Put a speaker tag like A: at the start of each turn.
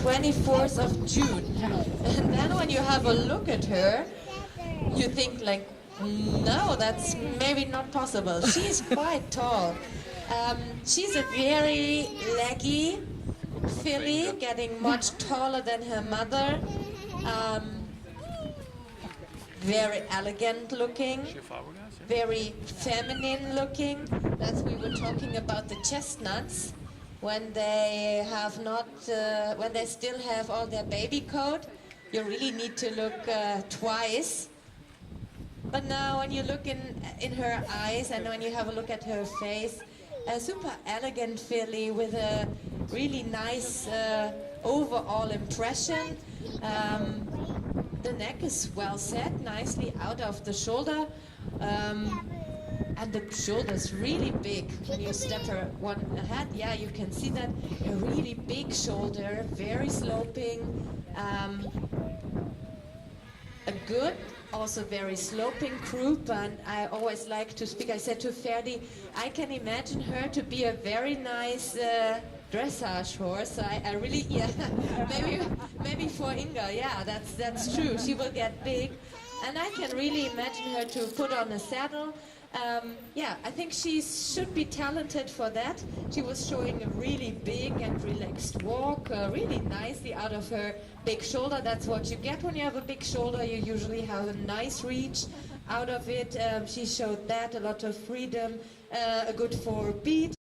A: 24th of June. And then when you have a look at her, you think like, no, that's maybe not possible. She's quite tall. She's a very leggy filly, getting much taller than her mother. Very elegant looking, very feminine looking. That's we were talking about the chestnuts when they have not, when they still have all their baby coat. You really need to look twice. But now when you look in her eyes and when you have a look at her face, a super elegant filly with a really nice overall impression. The neck is well set, nicely out of the shoulder. And the shoulder's really big. When you step her one ahead, yeah, you can see that. A really big shoulder, very sloping. A good, also very sloping croup, and I always like to speak. I said to Ferdi, I can imagine her to be a very nice dressage horse. I really, yeah, maybe for Inga, yeah, that's true. She will get big, and I can really imagine her to put on a saddle. Yeah, I think she should be talented for that. She was showing a really big and relaxed walk, really nicely out of her big shoulder. That's what you get when you have a big shoulder. You usually have a nice reach out of it. She showed that, a lot of freedom, a good forward beat.